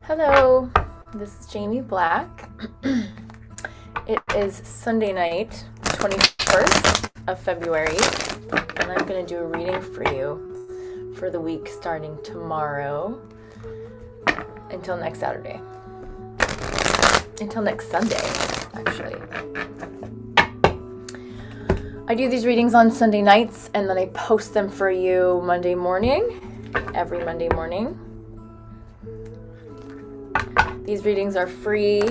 Hello, this is Jaime Black. It is Sunday night, 21st of February, and I'm going to do a reading for you for the week starting tomorrow until next Saturday. Until next Sunday, actually. I do these readings on Sunday nights, and then I post them for you Monday morning, every Monday morning. These readings are free,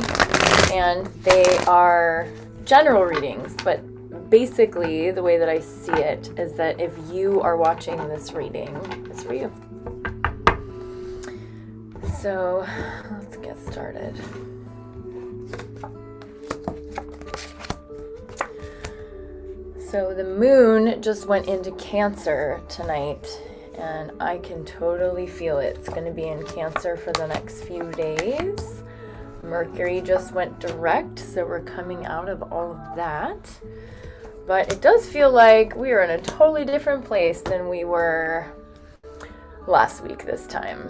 and they are general readings, but basically the way that I see it is that if you are watching this reading, it's for you. So let's get started. So the moon just went into Cancer tonight, and I can totally feel it. It's going to be in Cancer for the next few days. Mercury just went direct, so we're coming out of all of that. But it does feel like we are in a totally different place than we were last week this time.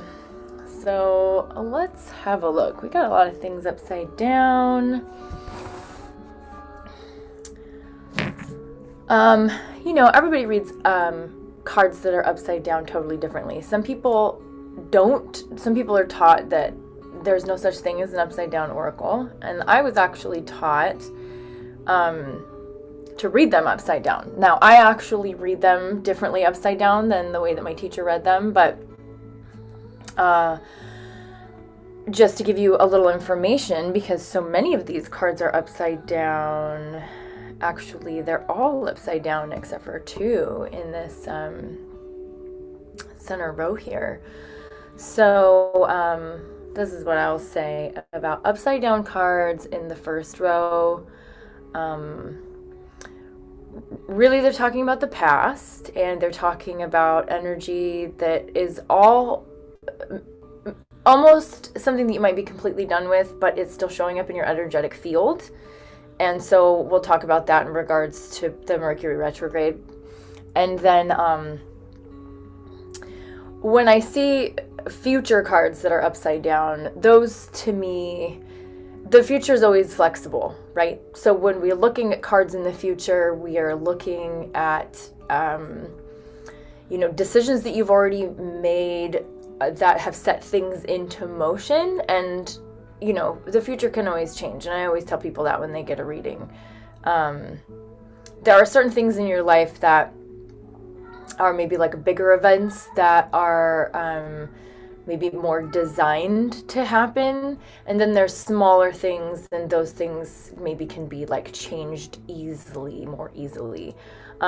So let's have a look. We got a lot of things upside down. Everybody reads cards that are upside down totally differently. Some people don't. Some people are taught that there's no such thing as an upside down oracle. And I was actually taught to read them upside down. Now, I actually read them differently upside down than the way that my teacher read them. But just to give you a little information, because so many of these cards are upside down. Actually, they're all upside down except for two in this center row here. So this is what I'll say about upside down cards in the first row. Really, they're talking about the past, and they're talking about energy that is almost something that you might be completely done with, but it's still showing up in your energetic field. And so we'll talk about that in regards to the Mercury retrograde. And then when I see future cards that are upside down, those to me, the future is always flexible, right? So when we're looking at cards in the future, we are looking at, decisions that you've already made that have set things into motion. And the future can always change. And I always tell people that when they get a reading. There are certain things in your life that are maybe like bigger events that are maybe more designed to happen. And then there's smaller things, and those things maybe can be like changed more easily.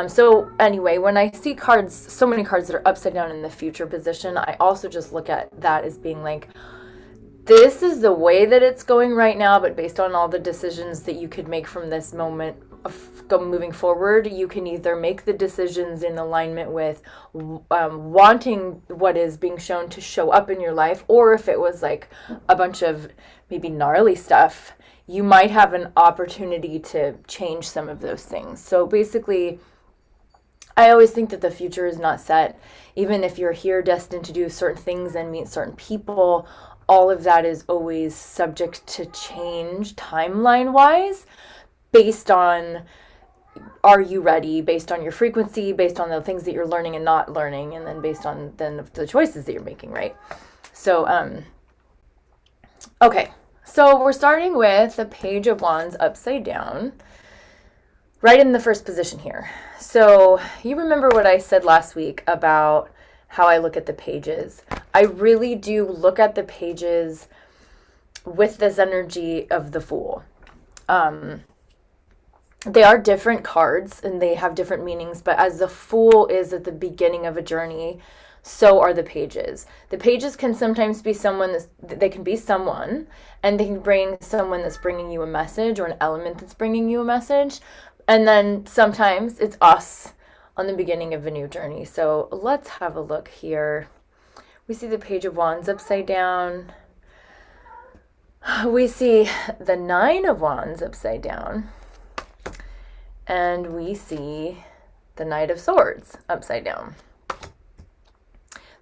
So anyway, when I see cards, so many cards that are upside down in the future position, I also just look at that as being like, this is the way that it's going right now, but based on all the decisions that you could make from this moment moving forward, you can either make the decisions in alignment with wanting what is being shown to show up in your life, or if it was like a bunch of maybe gnarly stuff, you might have an opportunity to change some of those things. So basically, I always think that the future is not set. Even if you're here destined to do certain things and meet certain people, all of that is always subject to change timeline-wise based on, are you ready, based on your frequency, based on the things that you're learning and not learning, and then based on the choices that you're making, right? So, okay. So we're starting with the Page of Wands upside down, right in the first position here. So you remember what I said last week about how I look at the pages. I really do look at the pages with this energy of the Fool. They are different cards and they have different meanings, but as the Fool is at the beginning of a journey, so are the pages. The pages can sometimes be they can be someone, and they can bring someone that's bringing you a message or an element that's bringing you a message. And then sometimes it's us on the beginning of a new journey. So let's have a look here. We see the Page of Wands upside down. We see the Nine of Wands upside down. And we see the Knight of Swords upside down.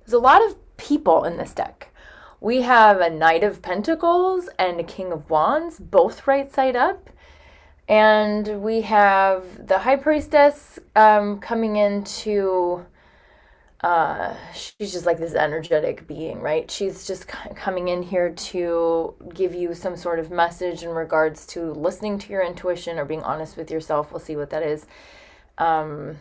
There's a lot of people in this deck. we have a Knight of Pentacles and a King of Wands, both right side up. And we have the High Priestess coming into, she's just like this energetic being, right? She's just coming in here to give you some sort of message in regards to listening to your intuition or being honest with yourself. We'll see what that is. And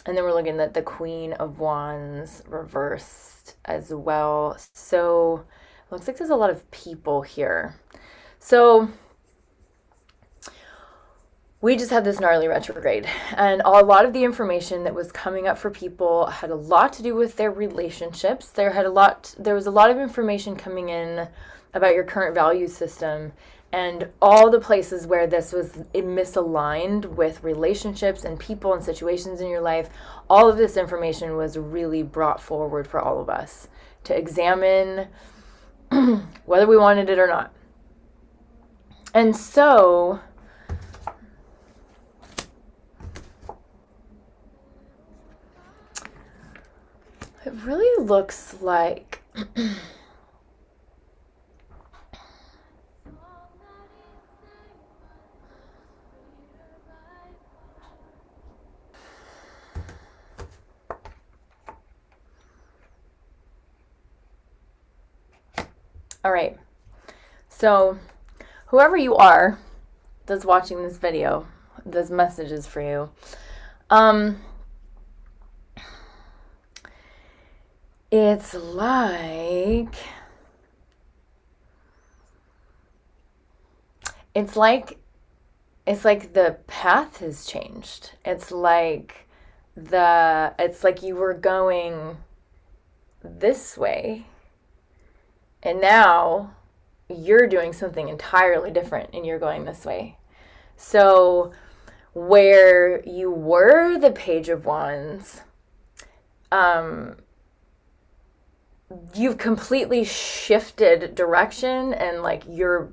then we're looking at the Queen of Wands reversed as well. So it looks like there's a lot of people here. So we just had this gnarly retrograde, and a lot of the information that was coming up for people had a lot to do with their relationships. There was a lot of information coming in about your current value system and all the places where this was misaligned with relationships and people and situations in your life. All of this information was really brought forward for all of us to examine whether we wanted it or not. And so it really looks like all right. So whoever you are that's watching this video, this message is for you. It's like the path has changed. It's like you were going this way, and now you're doing something entirely different and you're going this way. So where you were the Page of Wands, you've completely shifted direction, and like you're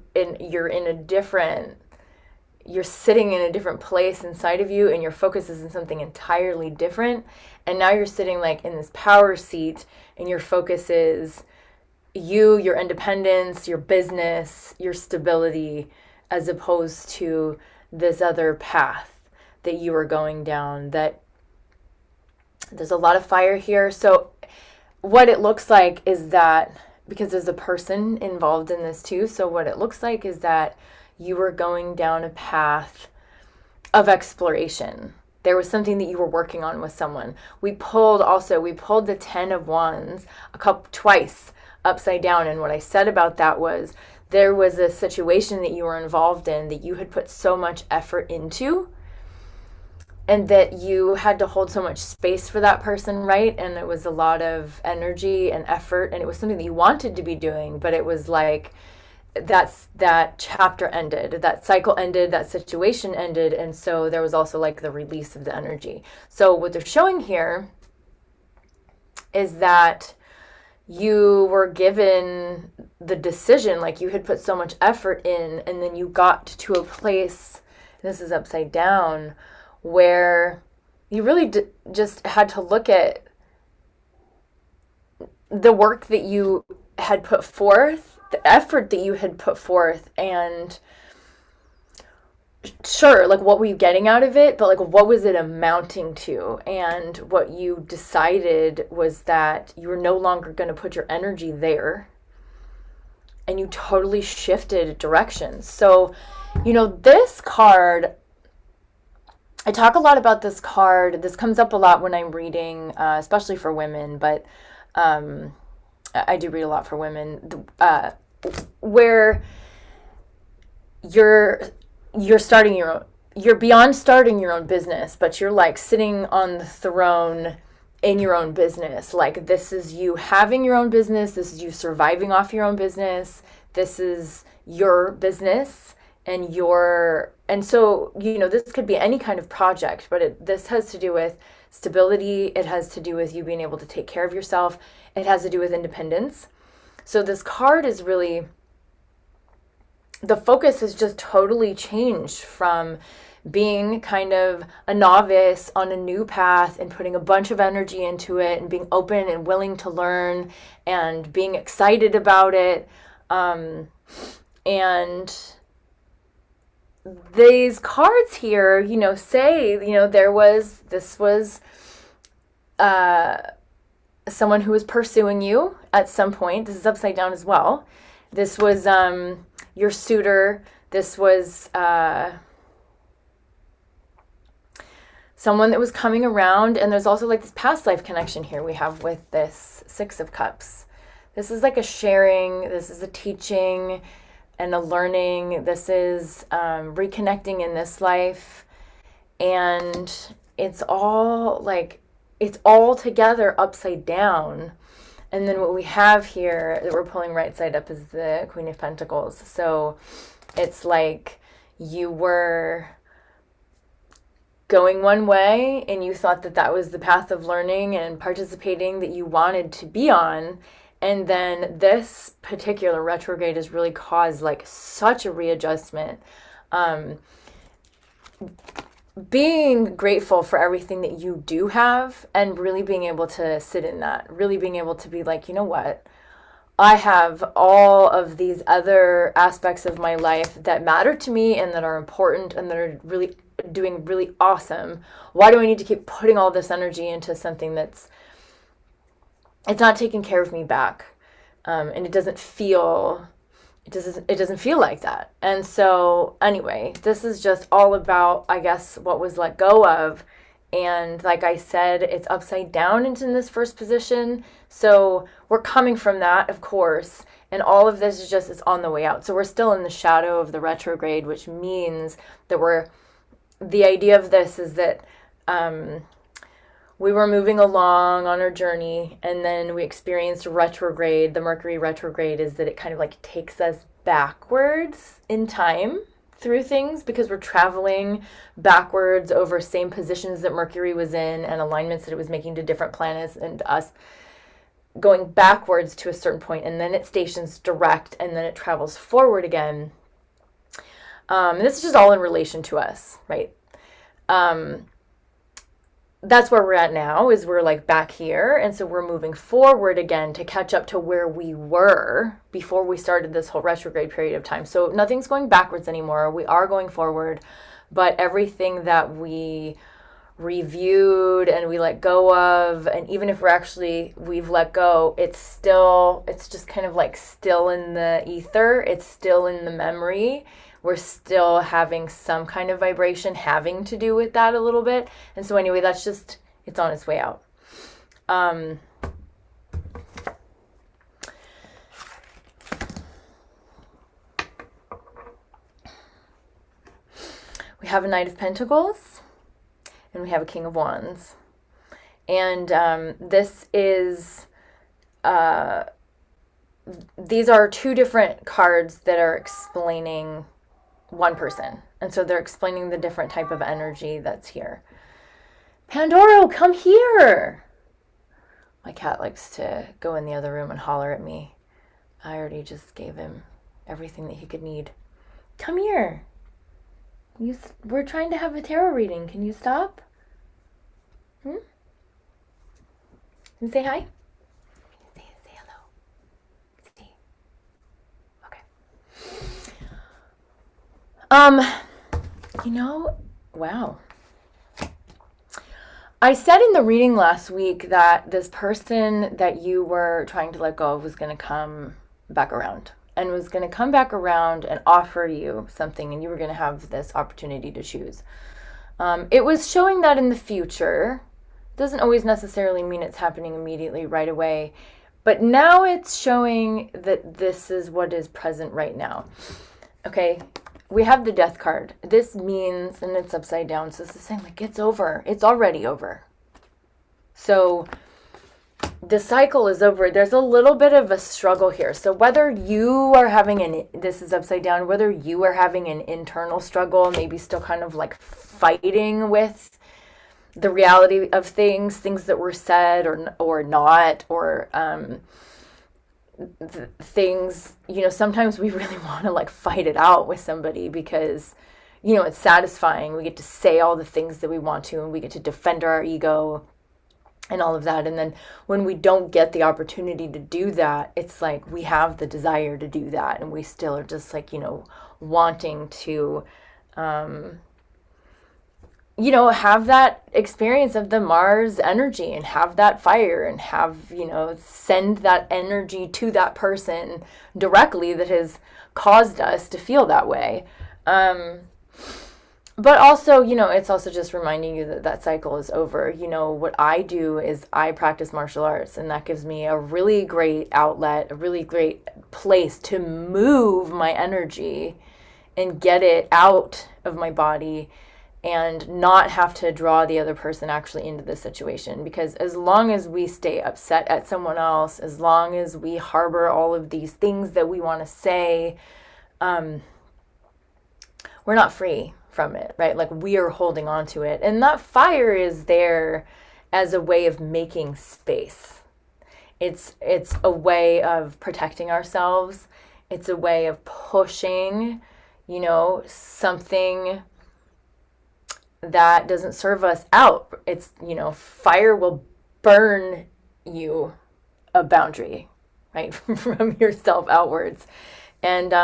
sitting in a different place inside of you, and your focus is in something entirely different. And now you're sitting like in this power seat, and your focus is you, your independence, your business, your stability, as opposed to this other path that you are going down. That there's a lot of fire here. So what it looks like is that, because there's a person involved in this too, so what it looks like is that you were going down a path of exploration. There was something that you were working on with someone. We pulled the 10 of Wands twice upside down, and what I said about that was there was a situation that you were involved in that you had put so much effort into, and that you had to hold so much space for that person, right? And it was a lot of energy and effort, and it was something that you wanted to be doing, but it was like that chapter ended, that cycle ended, that situation ended, and so there was also like the release of the energy. So what they're showing here is that you were given the decision, like you had put so much effort in, and then you got to a place, this is upside down, where you really just had to look at the work that you had put forth, the effort that you had put forth, and sure, like what were you getting out of it, but like what was it amounting to? And what you decided was that you were no longer going to put your energy there, and you totally shifted directions. So, this card, I talk a lot about this card. This comes up a lot when I'm reading, especially for women, but I do read a lot for women, where you're beyond starting your own business, but you're like sitting on the throne in your own business. Like, this is you having your own business. This is you surviving off your own business. This is your business. And so, this could be any kind of project, but this has to do with stability. It has to do with you being able to take care of yourself. It has to do with independence. So this card is really, the focus has just totally changed from being kind of a novice on a new path and putting a bunch of energy into it and being open and willing to learn and being excited about it. And these cards here, say, this was someone who was pursuing you at some point. This is upside down as well. This was your suitor. This was someone that was coming around. And there's also like this past life connection here we have with this Six of Cups. This is like a sharing. This is a teaching and a learning. This is reconnecting in this life. And it's all together upside down. And then what we have here that we're pulling right side up is the Queen of Pentacles. So it's like you were going one way and you thought that that was the path of learning and participating that you wanted to be on. And then this particular retrograde has really caused like such a readjustment. Being grateful for everything that you do have and really being able to sit in that, really being able to be like, you know what? I have all of these other aspects of my life that matter to me and that are important and that are really doing really awesome. Why do I need to keep putting all this energy into something it's not taking care of me back? And it doesn't feel like that. And so anyway, this is just all about, I guess, what was let go of. And like I said, it's upside down into this first position. So we're coming from that, of course. And all of this is on the way out. So we're still in the shadow of the retrograde, which means that the idea of this is that we were moving along on our journey, and then we experienced retrograde. The Mercury retrograde is that it kind of like takes us backwards in time through things because we're traveling backwards over same positions that Mercury was in and alignments that it was making to different planets and us going backwards to a certain point, and then it stations direct, and then it travels forward again. And this is just all in relation to us, right? That's where we're at now, is we're like back here. And so we're moving forward again to catch up to where we were before we started this whole retrograde period of time. So nothing's going backwards anymore. We are going forward, but everything that we reviewed and we let go of, and even if we've let go, it's just kind of like still in the ether. It's still in the memory. We're still having some kind of vibration having to do with that a little bit. And so anyway, it's on its way out. We have a Knight of Pentacles and we have a King of Wands. And this is, these are two different cards that are explaining one person. And so they're explaining the different type of energy that's here. Pandoro, come here. My cat likes to go in the other room and holler at me. I already just gave him everything that he could need. Come here. We're trying to have a tarot reading. Can you stop? Can you say hi? Say hello. See. Okay. Wow. I said in the reading last week that this person that you were trying to let go of was going to come back around and was going to come back around and offer you something, and you were going to have this opportunity to choose. It was showing that in the future. Doesn't always necessarily mean it's happening immediately right away, but now it's showing that this is what is present right now. Okay. We have the Death card. This means, and it's upside down, so it's the same, like it's over. It's already over. So the cycle is over. There's a little bit of a struggle here. So whether you are having this is upside down, whether you are having an internal struggle, maybe still kind of like fighting with the reality of things that were said or not, or things, sometimes we really want to like fight it out with somebody because, it's satisfying. We get to say all the things that we want to, and we get to defend our ego and all of that. And then when we don't get the opportunity to do that, it's like we have the desire to do that, and we still are just like, wanting to, have that experience of the Mars energy and have that fire and have, send that energy to that person directly that has caused us to feel that way. But also, it's also just reminding you that that cycle is over. What I do is I practice martial arts, and that gives me a really great outlet, a really great place to move my energy and get it out of my body and not have to draw the other person actually into the situation. Because as long as we stay upset at someone else, as long as we harbor all of these things that we want to say, we're not free from it, right? Like, we are holding on to it. And that fire is there as a way of making space. It's a way of protecting ourselves. It's a way of pushing, something that doesn't serve us out. It's, fire will burn you a boundary, right? From yourself outwards. And,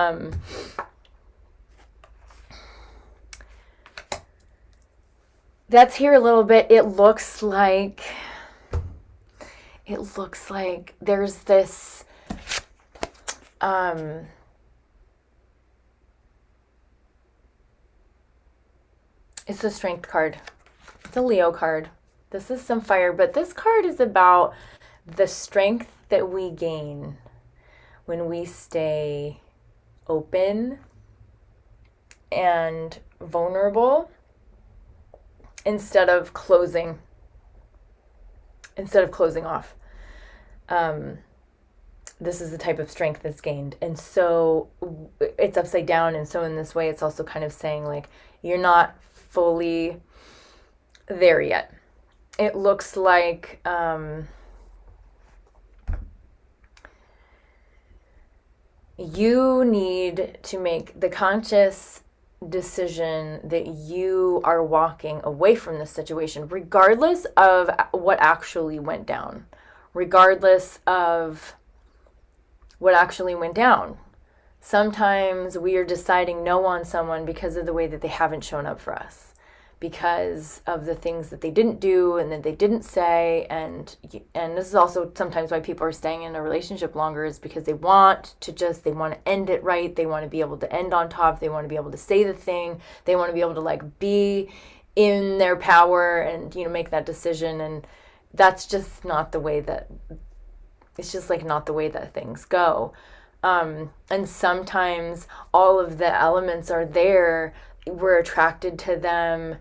that's here a little bit. It looks like there's this, it's a strength card. It's a Leo card. This is some fire, but this card is about the strength that we gain when we stay open and vulnerable instead of closing off. This is the type of strength that's gained. And so it's upside down. And so in this way, it's also kind of saying, like, you're not fully there yet. It looks like you need to make the conscious decision that you are walking away from this situation, regardless of what actually went down. Sometimes we are deciding no on someone because of the way that they haven't shown up for us, because of the things that they didn't do and that they didn't say. And this is also sometimes why people are staying in a relationship longer, is because they want to end it right. They want to be able to end on top. They want to be able to say the thing. They want to be able to, like, be in their power and, make that decision. And that's just not the way that, it's just like not the way that things go. And sometimes all of the elements are there. We're attracted to them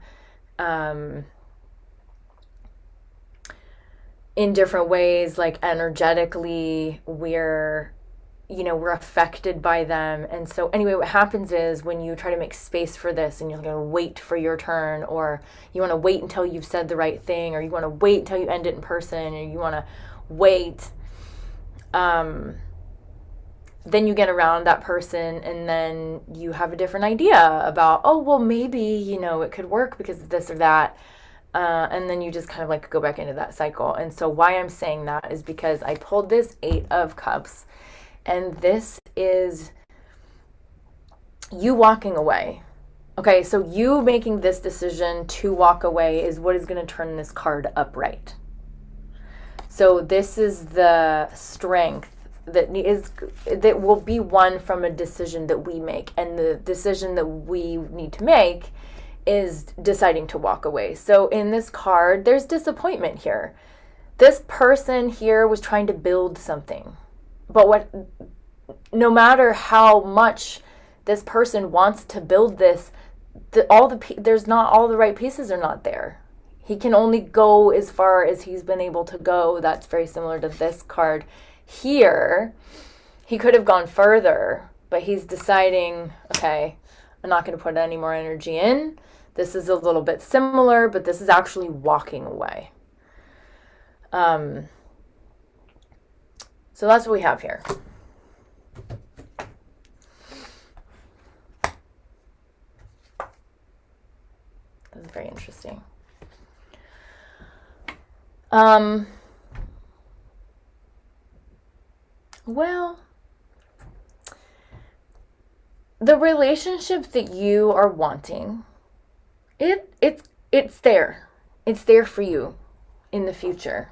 in different ways, like energetically, we're affected by them. And so anyway, what happens is when you try to make space for this and you're going to wait for your turn, or you want to wait until you've said the right thing, or you want to wait until you end it in person, or you want to wait, then you get around that person, and then you have a different idea about, oh, well, maybe, it could work because of this or that. And then you just kind of like go back into that cycle. And so why I'm saying that is because I pulled this 8 of Cups, and this is you walking away. Okay, so you making this decision to walk away is what is going to turn this card upright. So this is the strength that will be won from a decision that we make. And the decision that we need to make is deciding to walk away. So in this card, there's disappointment here. This person here was trying to build something. But no matter how much this person wants to build this, there's not all the right pieces are not there. He can only go as far as he's been able to go. That's very similar to this card. Here, he could have gone further, but he's deciding, okay, I'm not going to put any more energy in. This is a little bit similar, but this is actually walking away. So that's what we have here. Interesting. Well, the relationship that you are wanting, it's there. It's there for you in the future.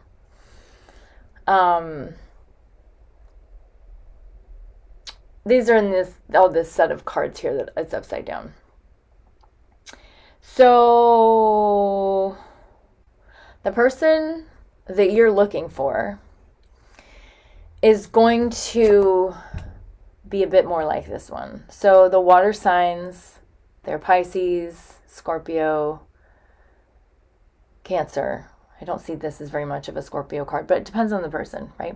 These are in this set of cards here that it's upside down. So the person that you're looking for is going to be a bit more like this one. So the water signs, they're Pisces, Scorpio, Cancer. I don't see this as very much of a Scorpio card, but it depends on the person, right?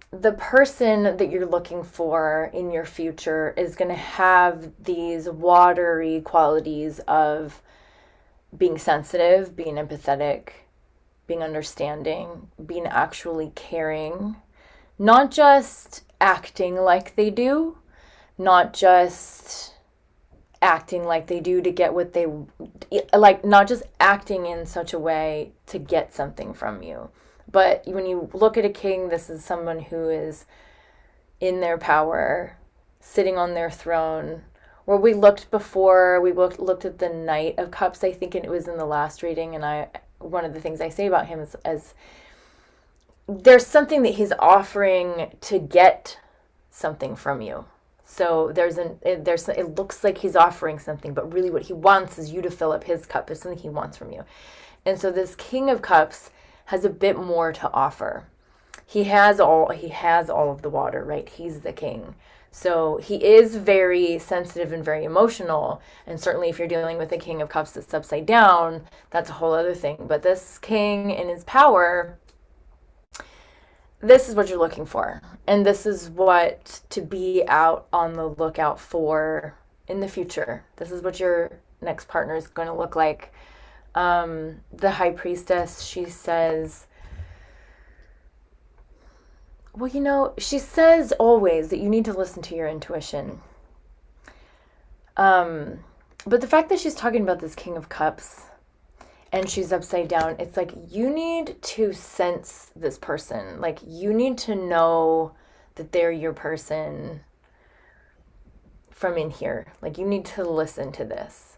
The person that you're looking for in your future is going to have these watery qualities of being sensitive, being empathetic, being understanding, being actually caring, not just acting like they do, not just acting like they do to get what they like, not just acting in such a way to get something from you. But when you look at a king, this is someone who is in their power, sitting on their throne. Where we looked before, we looked at the Knight of Cups, I think, and it was in the last reading. And one of the things I say about him is as there's something that he's offering to get something from you. So it looks like he's offering something, but really what he wants is you to fill up his cup. There's something he wants from you. And so this King of Cups has a bit more to offer. He has all of the water, right? He's the king. So he is very sensitive and very emotional. And certainly if you're dealing with a King of Cups that's upside down, that's a whole other thing. But this king in his power, this is what you're looking for. And this is what to be out on the lookout for in the future. This is what your next partner is going to look like. The High Priestess, she says, well, she says always that you need to listen to your intuition. But the fact that she's talking about this King of Cups and she's upside down, it's like you need to sense this person. Like you need to know that they're your person from in here. Like you need to listen to this.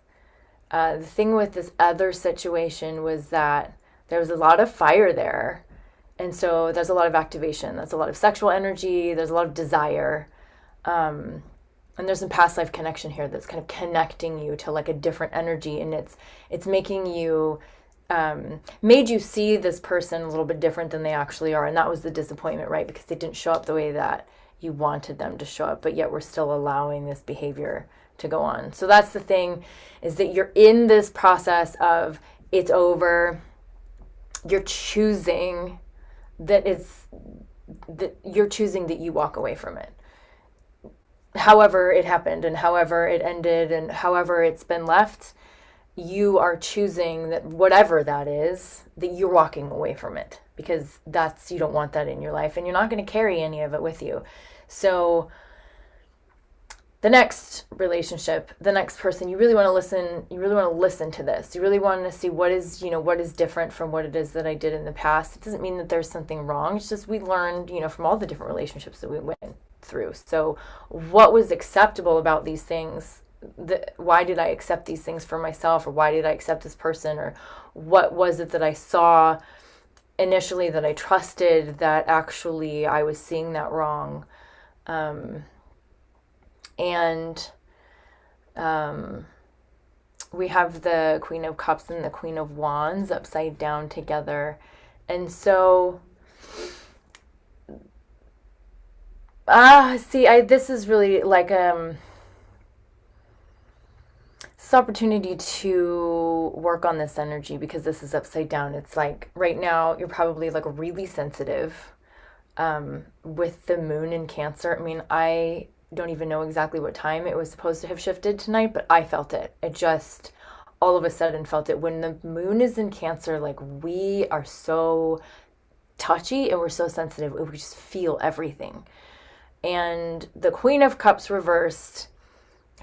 The thing with this other situation was that there was a lot of fire there. And so there's a lot of activation. There's a lot of sexual energy. There's a lot of desire. And there's some past life connection here that's kind of connecting you to like a different energy. And it's making you, made you see this person a little bit different than they actually are. And that was the disappointment, right? Because they didn't show up the way that you wanted them to show up. But yet we're still allowing this behavior to go on. So that's the thing, is that you're in this process of it's over. You're choosing that you walk away from it. However it happened and however it ended and however it's been left, you are choosing that whatever that is, that you're walking away from it, because you don't want that in your life and you're not going to carry any of it with you. So the next relationship, the next person, you really want to listen to this. You really want to see what is different from what it is that I did in the past. It doesn't mean that there's something wrong. It's just we learned, from all the different relationships that we went through. So what was acceptable about these things? Why did I accept these things for myself? Or why did I accept this person? Or what was it that I saw initially that I trusted that actually I was seeing that wrong? And we have the Queen of Cups and the Queen of Wands upside down together. And so, this is really like this opportunity to work on this energy, because this is upside down. It's like right now you're probably like really sensitive with the moon in Cancer. I mean, I don't even know exactly what time it was supposed to have shifted tonight, but I felt it. I just all of a sudden felt it. When the moon is in Cancer, like we are so touchy and we're so sensitive. We just feel everything. And the Queen of Cups reversed,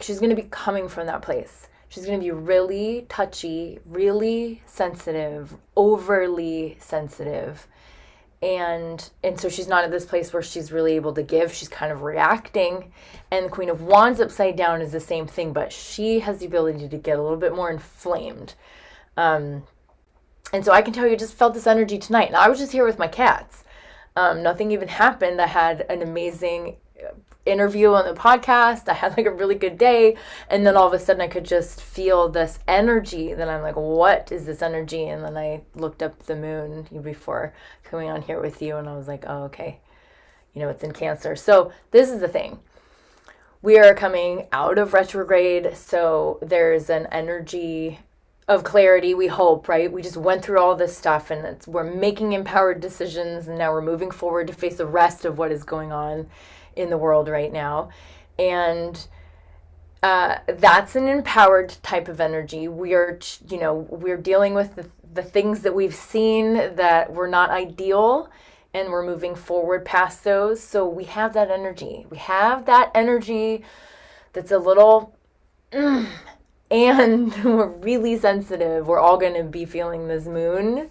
she's going to be coming from that place. She's going to be really touchy, really sensitive, overly sensitive. And so she's not at this place where she's really able to give. She's kind of reacting. And the Queen of Wands upside down is the same thing, but she has the ability to get a little bit more inflamed. And so I can tell you, I just felt this energy tonight. And I was just here with my cats. Nothing even happened. I had an amazing interview on the podcast. I had like a really good day. And then all of a sudden I could just feel this energy. Then I'm like, what is this energy? And then I looked up the moon before coming on here with you. And I was like, oh, okay. You know, it's in Cancer. So this is the thing. We are coming out of retrograde. So there's an energy of clarity, we hope, right? We just went through all this stuff and we're making empowered decisions. And now we're moving forward to face the rest of what is going on in the world right now. And that's an empowered type of energy. We're dealing with the things that we've seen that were not ideal, and we're moving forward past those. So we have that energy. We have that energy that's a little, and we're really sensitive. We're all going to be feeling this moon.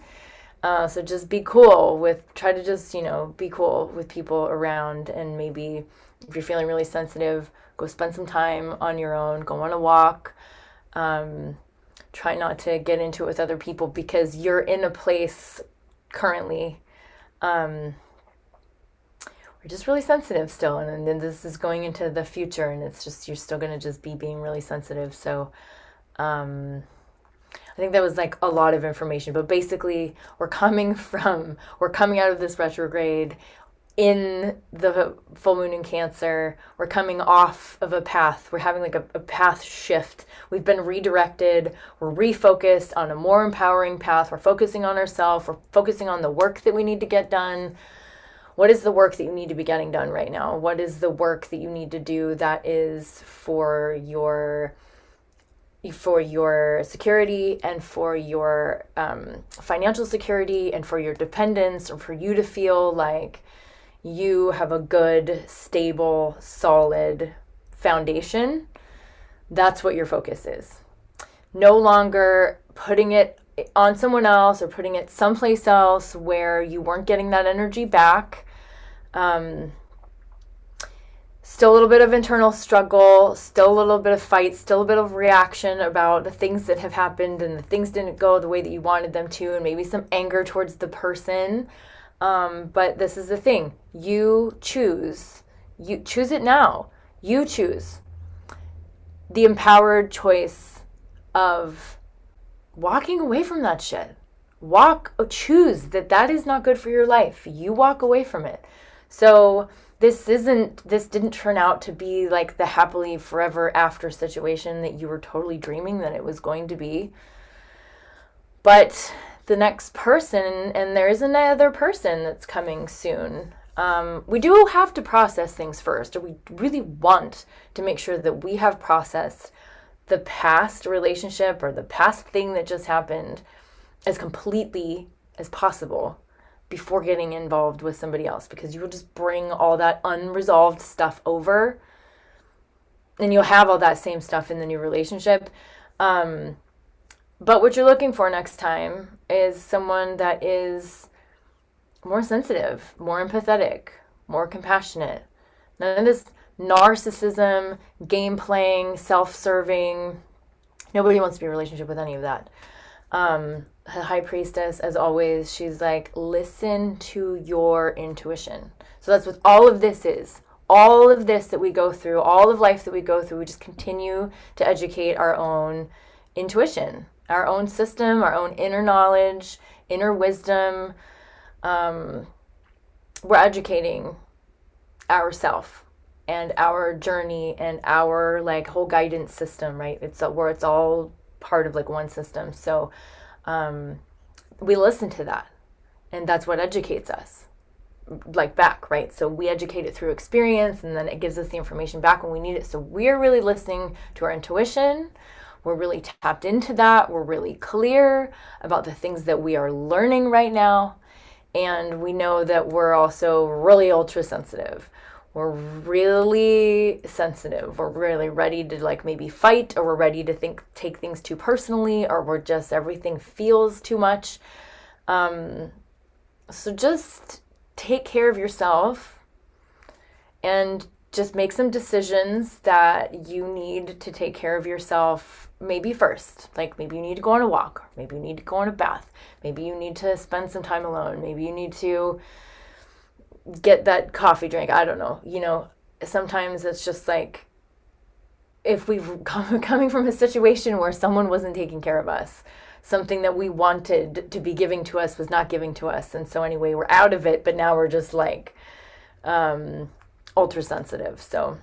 So just be cool try to just, be cool with people around. And maybe if you're feeling really sensitive, go spend some time on your own, go on a walk. Try not to get into it with other people, because you're in a place currently, we're just really sensitive still. And then this is going into the future, and it's just, you're still going to just be being really sensitive. So, I think that was like a lot of information, but basically we're coming out of this retrograde in the full moon in Cancer. We're coming off of a path. We're having like a path shift. We've been redirected. We're refocused on a more empowering path. We're focusing on ourselves. We're focusing on the work that we need to get done. What is the work that you need to be getting done right now? What is the work that you need to do that is for your security and for your financial security and for your dependents, or for you to feel like you have a good, stable, solid foundation? That's what your focus is. No longer putting it on someone else or putting it someplace else where you weren't getting that energy back. Still a little bit of internal struggle, still a little bit of fight, still a bit of reaction about the things that have happened and the things didn't go the way that you wanted them to, and maybe some anger towards the person. But this is the thing. You choose it now. You choose the empowered choice of walking away from that shit. Choose that is not good for your life. You walk away from it. So this didn't turn out to be like the happily forever after situation that you were totally dreaming that it was going to be. But the next person, and there is another person that's coming soon. We do have to process things first, or we really want to make sure that we have processed the past relationship or the past thing that just happened as completely as possible before getting involved with somebody else, because you will just bring all that unresolved stuff over, and you'll have all that same stuff in the new relationship. But what you're looking for next time is someone that is more sensitive, more empathetic, more compassionate. None of this narcissism, game playing, self-serving. Nobody wants to be in a relationship with any of that. The High Priestess, as always, she's like, listen to your intuition. So that's what all of this is. All of this that we go through, all of life that we go through, we just continue to educate our own intuition, our own system, our own inner knowledge, inner wisdom. We're educating ourselves and our journey and our like whole guidance system, right? It's all part of like one system. So we listen to that, and that's what educates us like back, right? So we educate it through experience, and then it gives us the information back when we need it. So we're really listening to our intuition. We're really tapped into that. We're really clear about the things that we are learning right now. And we know that we're also really ultra sensitive. we're really sensitive. We're really ready to like maybe fight, or we're ready to take things too personally, or we're just, everything feels too much. So just take care of yourself and just make some decisions that you need to take care of yourself maybe first. Like maybe you need to go on a walk, maybe you need to go on a bath, maybe you need to spend some time alone, maybe you need to get that coffee drink. I don't know. You know, sometimes it's just like, if we've coming from a situation where someone wasn't taking care of us, something that we wanted to be giving to us was not giving to us. And so anyway, we're out of it, but now we're just like ultra sensitive. So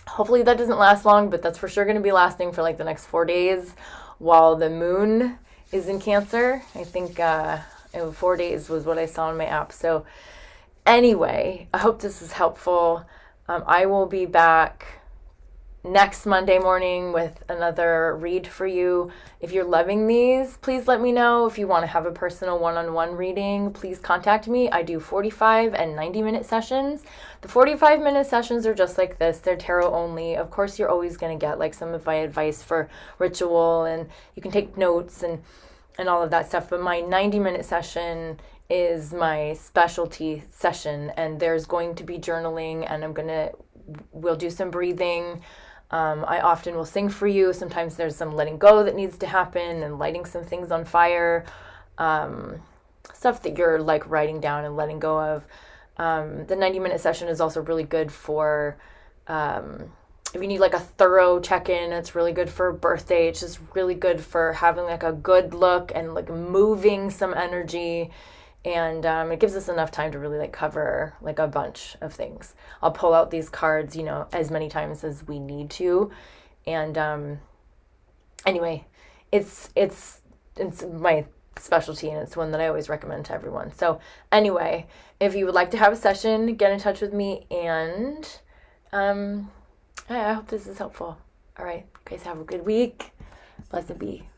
hopefully that doesn't last long, but that's for sure going to be lasting for like the next 4 days while the moon is in Cancer. I think 4 days was what I saw on my app. So anyway, I hope this is helpful. I will be back next Monday morning with another read for you. If you're loving these, please let me know. If you want to have a personal one-on-one reading, please contact me. I do 45 and 90-minute sessions. The 45-minute sessions are just like this. They're tarot only. Of course, you're always going to get like some of my advice for ritual, and you can take notes and all of that stuff. But my 90-minute session is my specialty session, and there's going to be journaling, and we'll do some breathing. I often will sing for you. Sometimes there's some letting go that needs to happen, and lighting some things on fire, stuff that you're like writing down and letting go of. The 90-minute session is also really good for if you need like a thorough check-in. It's really good for a birthday. It's just really good for having like a good look and like moving some energy. And it gives us enough time to really like cover like a bunch of things. I'll pull out these cards, you know, as many times as we need to. And anyway, it's my specialty, and it's one that I always recommend to everyone. So anyway, if you would like to have a session, get in touch with me, and I hope this is helpful. All right, guys, have a good week. Blessed be.